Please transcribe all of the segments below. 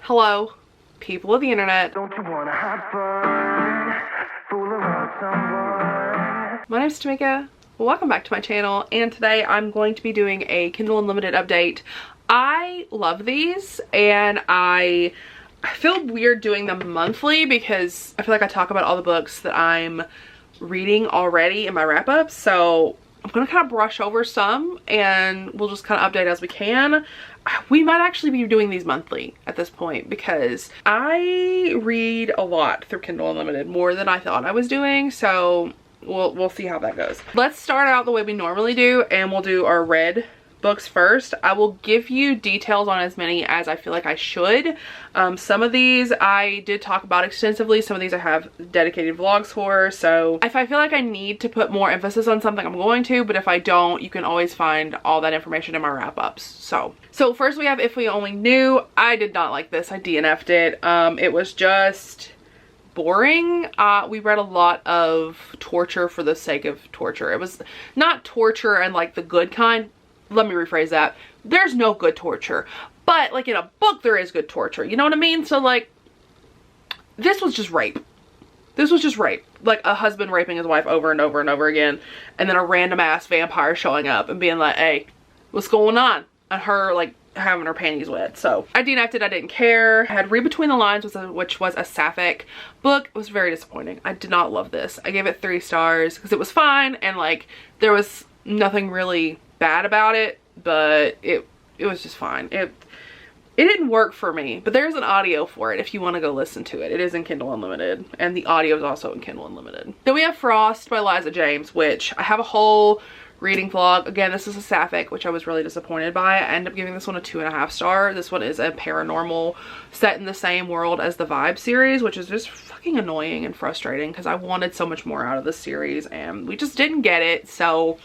Hello, people of the internet. Don't you wanna have fun? Fool around someone. My name is Tamika. Welcome back to my channel, and today I'm going to be doing a Kindle Unlimited update. I love these, and I feel weird doing them monthly because I feel like I talk about all the books that I'm reading already in my wrap-up, so I'm gonna kind of brush over some and we'll just kind of update as we can. We might actually be doing these monthly at this point because I read a lot through Kindle Unlimited, more than I thought I was doing, so we'll see how that goes. Let's start out the way we normally do, and we'll do our read books first. I will give you details on as many as I feel like I should. Some of these I did talk about extensively. Some of these I have dedicated vlogs for. So if I feel like I need to put more emphasis on something, I'm going to, but if I don't, you can always find all that information in my wrap-ups. So first we have If We Only Knew. I did not like this. I DNF'd it. It was just boring. We read a lot of torture for the sake of torture. It was not torture and like the good kind. Let me rephrase that. There's no good torture, but like in a book there is good torture, you know what I mean? So like this was just rape. This was just rape. Like a husband raping his wife over and over and over again, and then a random ass vampire showing up and being like, hey, what's going on? And her like having her panties wet. So I DNF'd it. I didn't care. I had Read Between the Lines, which was a sapphic book. It was very disappointing. I did not love this. I gave it 3 stars because it was fine and like there was nothing really bad about it, but it was just fine. It didn't work for me, but there's an audio for it if you want to go listen to it. It is in Kindle Unlimited, and the audio is also in Kindle Unlimited. Then we have Frost by Liza James, which I have a whole reading vlog. Again, this is a sapphic, which I was really disappointed by. I ended up giving this one a 2.5 star. This one is a paranormal set in the same world as the Vibe series, which is just fucking annoying and frustrating because I wanted so much more out of this series and we just didn't get it. So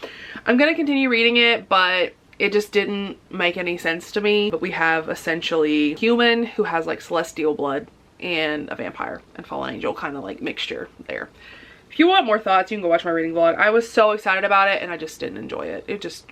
I'm gonna continue reading it, but it just didn't make any sense to me. But we have essentially a human who has like celestial blood and a vampire and fallen angel kind of like mixture there. If you want more thoughts, you can go watch my reading vlog. I was so excited about it and I just didn't enjoy it.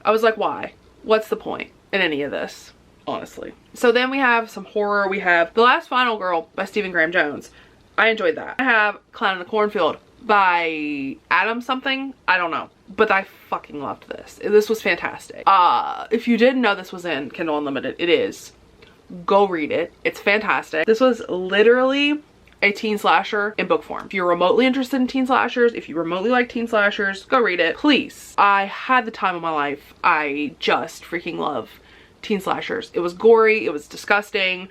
I was like, why? What's the point in any of this? Honestly. So then we have some horror. We have The Last Final Girl by Stephen Graham Jones. I enjoyed that. I have Clown in the Cornfield by Adam something. I don't know. But I fucking loved this. This was fantastic. If you didn't know this was in Kindle Unlimited, it is. Go read it. It's fantastic. This was literally a teen slasher in book form. If you're remotely interested in teen slashers, if you remotely like teen slashers, go read it, please. I had the time of my life. I just freaking love teen slashers. It was gory, it was disgusting,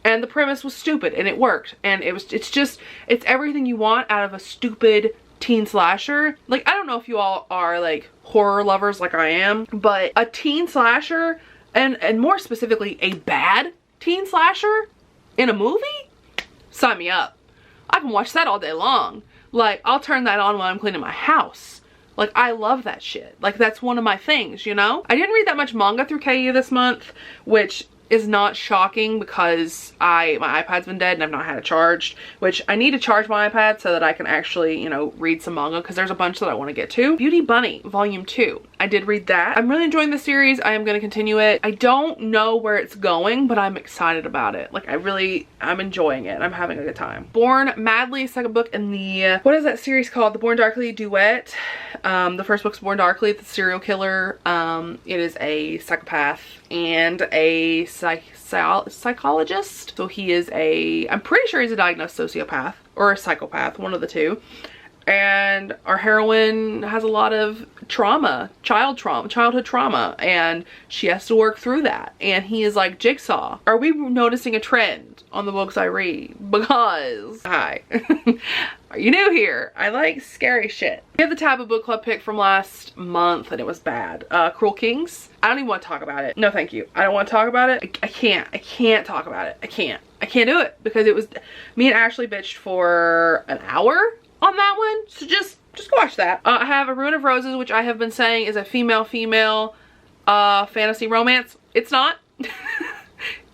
and the premise was stupid, and it worked. And it's everything you want out of a stupid teen slasher. Like, I don't know if you all are like horror lovers like I am, but a teen slasher, and more specifically a bad teen slasher in a movie? Sign me up. I can watch that all day long. Like, I'll turn that on while I'm cleaning my house. Like, I love that shit. Like, that's one of my things, you know? I didn't read that much manga through KU this month, which is not shocking because my iPad's been dead and I've not had it charged, which I need to charge my iPad so that I can actually, you know, read some manga because there's a bunch that I want to get to. Beauty Bunny Volume 2. I did read that. I'm really enjoying the series. I am going to continue it. I don't know where it's going, but I'm excited about it. Like, I'm enjoying it. I'm having a good time. Born Madly, second book in the, what is that series called? The Born Darkly duet. The first book's Born Darkly, the serial killer. It is a psychopath and a psychologist. So he is I'm pretty sure he's a diagnosed sociopath or a psychopath, one of the two. And our heroine has a lot of trauma, childhood trauma, and she has to work through that. And he is like Jigsaw. Are we noticing a trend on the books I read? Because, hi, are you new here? I like scary shit. We have the Taboo Book Club pick from last month and it was bad. Cruel Kings. I don't even want to talk about it. No, thank you. I don't want to talk about it. I can't talk about it. I can't do it because it was, me and Ashley bitched for an hour on that one, so just go watch that. I have A Ruin of Roses, which I have been saying is a female fantasy romance. It's not.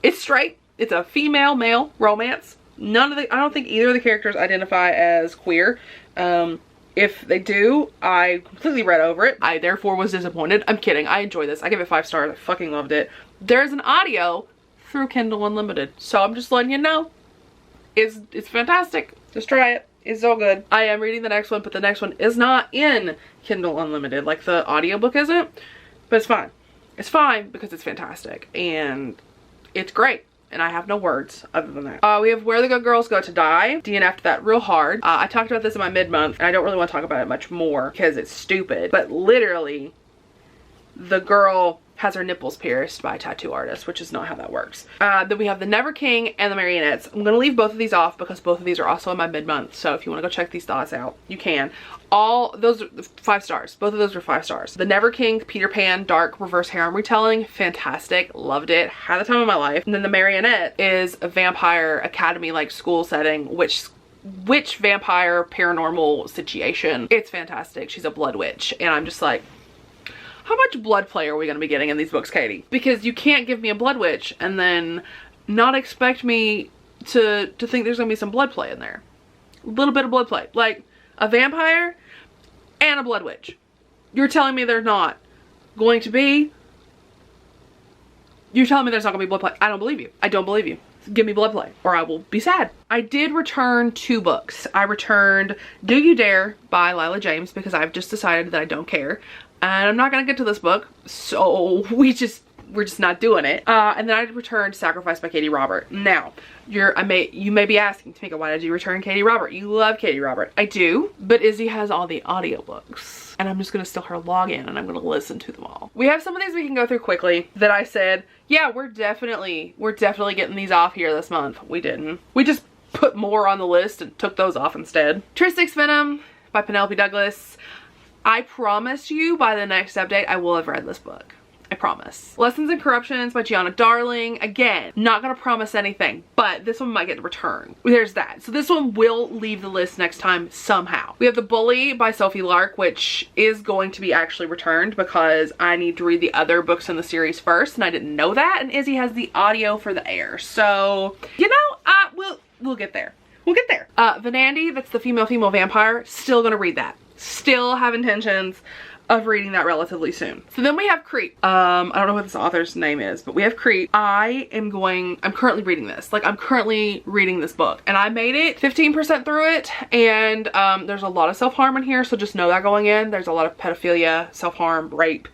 It's straight. It's a female male romance. I don't think either of the characters identify as queer. If they do, I completely read over it. I therefore was disappointed. I'm kidding. I enjoy this. I give it 5 stars. I fucking loved it. There's an audio through Kindle Unlimited. So I'm just letting you know. It's fantastic. Just try it. It's so good. I am reading the next one, but the next one is not in Kindle Unlimited. Like the audiobook isn't, but it's fine. It's fine because it's fantastic and it's great. And I have no words other than that. We have Where the Good Girls Go to Die. DNF'd that real hard. I talked about this in my mid-month and I don't really want to talk about it much more because it's stupid. But literally, the girl has her nipples pierced by a tattoo artist, which is not how that works. Then we have The Never King and The Marionettes. I'm gonna leave both of these off because both of these are also in my mid-month. So if you wanna go check these thoughts out, you can. All those are 5 stars. Both of those are 5 stars. The Never King, Peter Pan, dark reverse harem retelling. Fantastic. Loved it. Had the time of my life. And then The Marionette is a vampire academy like school setting, which vampire paranormal situation. It's fantastic. She's a blood witch. And I'm just like, how much blood play are we going to be getting in these books, Katie? Because you can't give me a blood witch and then not expect me to think there's going to be some blood play in there. A little bit of blood play. Like a vampire and a blood witch. You're telling me there's not going to be? You're telling me there's not going to be blood play? I don't believe you. I don't believe you. Give me blood play or I will be sad. I did return 2 books. I returned Do You Dare by Lila James because I've just decided that I don't care. And I'm not gonna get to this book, so we're just not doing it. And then I returned Sacrifice by Katie Robert. Now, you may be asking, Tamika, why did you return Katie Robert? You love Katie Robert. I do, but Izzy has all the audiobooks. And I'm just gonna steal her login and I'm gonna listen to them all. We have some of these we can go through quickly that I said, yeah, we're definitely getting these off here this month. We didn't. We just put more on the list and took those off instead. Tristic's Venom by Penelope Douglas. I promise you by the next update I will have read this book. I promise. Lessons in Corruptions by Gianna Darling. Again, not gonna promise anything, but this one might get returned. There's that. So this one will leave the list next time somehow. We have The Bully by Sophie Lark, which is going to be actually returned because I need to read the other books in the series first and I didn't know that, and Izzy has the audio for the air. So, you know, we'll get there. We'll get there. Venandi, that's the female vampire. Still gonna read that. Still have intentions of reading that relatively soon. So then we have Creep. I don't know what this author's name is, but we have Creep. I'm currently reading this. Like, I'm currently reading this book and I made it 15% through it, and there's a lot of self-harm in here, so just know that going in. There's a lot of pedophilia, self-harm, rape,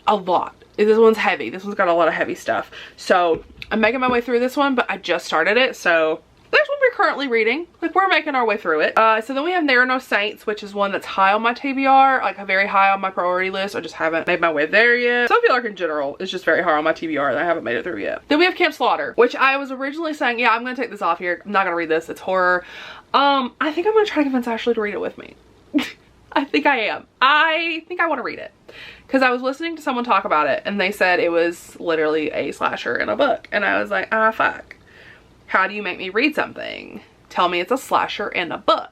a lot. This one's heavy. This one's got a lot of heavy stuff. So I'm making my way through this one, but I just started it, so there's one we're currently reading. Like, we're making our way through it. So then we have There Are No Saints, which is one that's high on my TBR, like very high on my priority list. I just haven't made my way there yet. Sophie Lark in general is just very high on my TBR and I haven't made it through yet. Then we have Camp Slaughter, which I was originally saying, yeah, I'm gonna take this off here. I'm not gonna read this. It's horror. I think I'm gonna try to convince Ashley to read it with me. I think I am. I think I want to read it because I was listening to someone talk about it and they said it was literally a slasher in a book, and I was like, ah, fuck. How do you make me read something? Tell me it's a slasher in a book.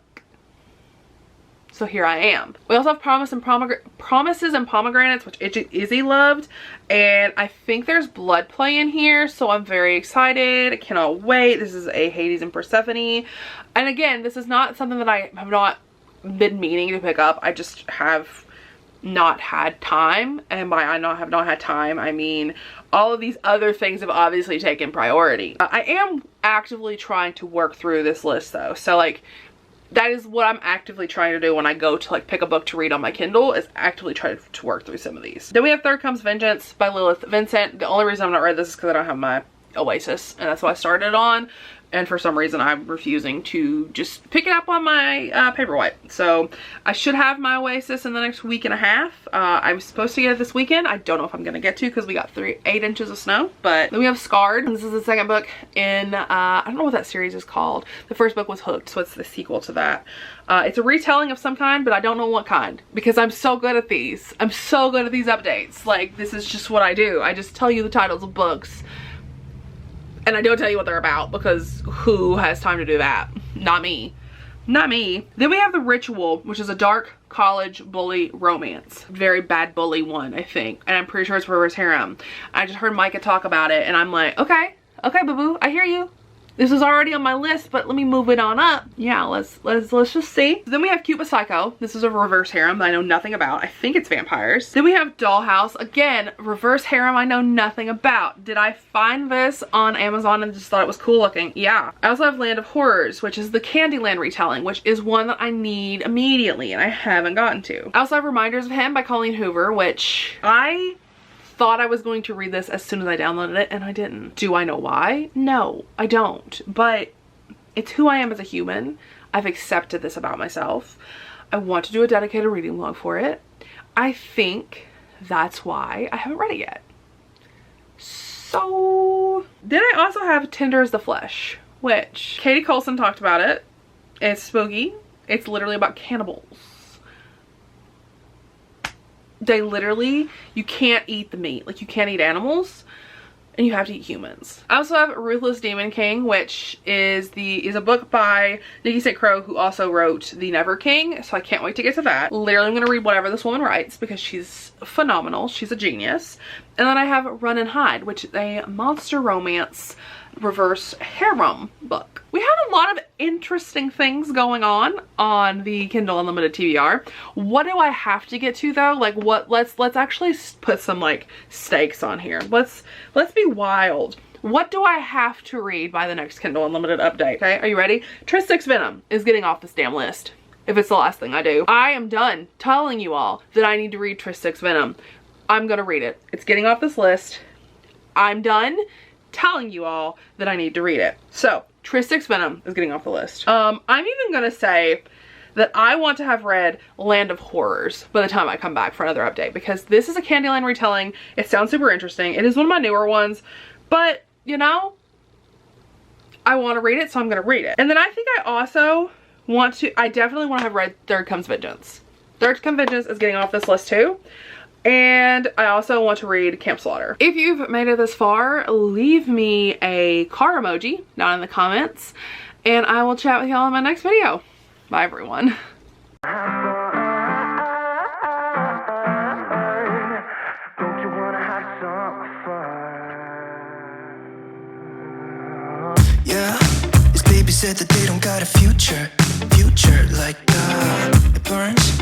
So here I am. We also have Promises and Pomegranates, which Izzy loved. And I think there's blood play in here, so I'm very excited. I cannot wait. This is a Hades and Persephone. And again, this is not something that I have not been meaning to pick up. I just have not had time, and by I have not had time, I mean all of these other things have obviously taken priority. I am actively trying to work through this list though, so like that is what I'm actively trying to do when I go to like pick a book to read on my Kindle, is actively try to work through some of these. Then we have Third Comes Vengeance by Lilith Vincent. The only reason I've not read this is because I don't have my Oasis, and that's what I started on. And for some reason I'm refusing to just pick it up on my Paperwhite. So I should have my Oasis in the next week and a half. I'm supposed to get it this weekend. I don't know if I'm gonna get to because we got 8 inches of snow. But then we have Scarred. This is the second book in, I don't know what that series is called. The first book was Hooked, so it's the sequel to that. It's a retelling of some kind, but I don't know what kind because I'm so good at these. I'm so good at these updates. Like, this is just what I do. I just tell you the titles of books. And I don't tell you what they're about because who has time to do that? Not me. Not me. Then we have The Ritual, which is a dark college bully romance. Very bad bully one, I think. And I'm pretty sure it's reverse harem. I just heard Micah talk about it and I'm like, okay, boo-boo, I hear you. This was already on my list, but let me move it on up. Yeah, let's just see. Then we have Cute but Psycho. This is a reverse harem that I know nothing about. I think it's vampires. Then we have Dollhouse. Again, reverse harem I know nothing about. Did I find this on Amazon and just thought it was cool looking? Yeah. I also have Land of Horrors, which is the Candyland retelling, which is one that I need immediately and I haven't gotten to. I also have Reminders of Him by Colleen Hoover, which I thought I was going to read this as soon as I downloaded it and I didn't. Do I know why? No, I don't. But it's who I am as a human. I've accepted this about myself. I want to do a dedicated reading log for it. I think that's why I haven't read it yet. So then I also have Tender as the Flesh, which Katie Colson talked about it. It's spooky. It's literally about cannibals. They literally, you can't eat the meat. Like, you can't eat animals and you have to eat humans. I also have Ruthless Demon King, which is a book by Nikki St. Crow, who also wrote The Never King. So I can't wait to get to that. Literally, I'm going to read whatever this woman writes because she's phenomenal. She's a genius. And then I have Run and Hide, which is a monster romance reverse harem book. We had a lot of interesting things going on the Kindle Unlimited TBR. What do I have to get to though? Like, what? Let's actually put some like stakes on here. Let's be wild. What do I have to read by the next Kindle Unlimited update? Okay, are you ready? Tris 6 Venom is getting off this damn list. If it's the last thing I do. I am done telling you all that I need to read Tris 6 Venom. I'm gonna read it. It's getting off this list. I'm done telling you all that I need to read it. So Tris 6 Venom is getting off the list. I'm even gonna say that I want to have read Land of Horrors by the time I come back for another update, because this is a Candyland retelling. It sounds super interesting. It is one of my newer ones, but you know, I want to read it, so I'm gonna read it. And then I think I also want to, I definitely want to have read Third Comes Vengeance. Third Comes Vengeance is getting off this list too. And I also want to read Camp Slaughter. If you've made it this far, leave me a car emoji down in the comments, and I will chat with y'all in my next video. Bye everyone. Don't you wanna have some fun? Yeah, his baby said that they don't got a future like it burns